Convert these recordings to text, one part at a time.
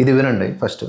ఇది వినండి ఫస్ట్.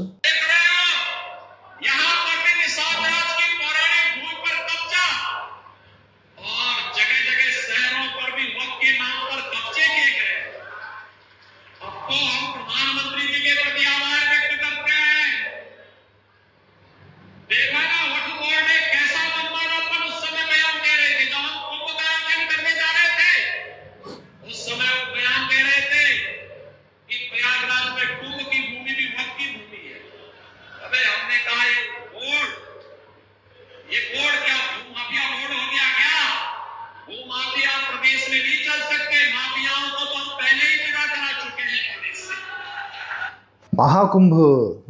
మహాకుంభ్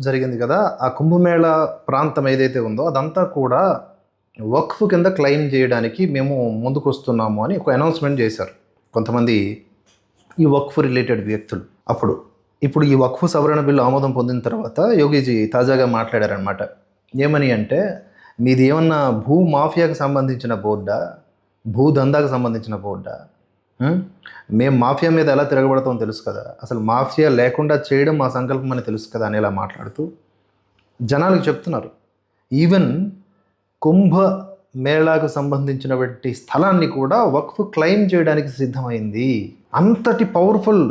జరిగింది కదా, ఆ కుంభమేళ ప్రాంతం ఏదైతే ఉందో అదంతా కూడా వక్ఫ్ కింద క్లెయిమ్ చేయడానికి మేము ముందుకు వస్తున్నాము అని ఒక అనౌన్స్మెంట్ చేశారు కొంతమంది ఈ వక్ఫ్ రిలేటెడ్ వ్యక్తులు. ఇప్పుడు ఈ వక్ఫ్ సవరణ బిల్లు ఆమోదం పొందిన తర్వాత యోగిజీ తాజాగా మాట్లాడారనమాట. ఏమని అంటే, మీది ఏమన్నా భూ మాఫియాకు సంబంధించిన బోర్డా, భూదందాకు సంబంధించిన బోర్డా? మేము మాఫియా మీద ఎలా తిరగబడతామో తెలుసు కదా, అసలు మాఫియా లేకుండా చేయడం మా సంకల్పం అని తెలుసు కదా అని ఇలా మాట్లాడుతూ జనాలకు చెప్తున్నారు. ఈవెన్ కుంభ మేళాకు సంబంధించినటువంటి స్థలాన్ని కూడా వక్ఫ్ క్లెయిమ్ చేయడానికి సిద్ధమైంది. అంతటి పవర్ఫుల్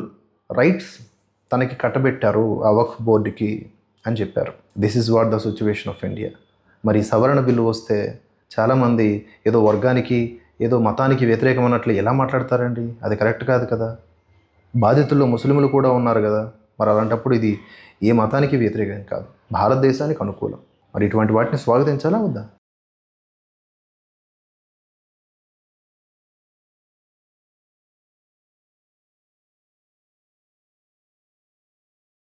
రైట్స్ తనకి కట్టబెట్టారు ఆ వక్ఫ్ బోర్డుకి అని చెప్పారు. This is what the situation of India. మరి సవరణ బిల్లు వస్తే చాలామంది ఏదో వర్గానికి ఏదో మతానికి వ్యతిరేకమన్నట్లు ఎలా మాట్లాడతారండి? అది కరెక్ట్ కాదు కదా. బాధితుల్లో ముస్లింలు కూడా ఉన్నారు కదా. మరి అలాంటప్పుడు ఇది ఏ మతానికి వ్యతిరేకం కాదు, భారతదేశానికి అనుకూలం. మరి ఇటువంటి వాటిని స్వాగతించాలా వద్దా?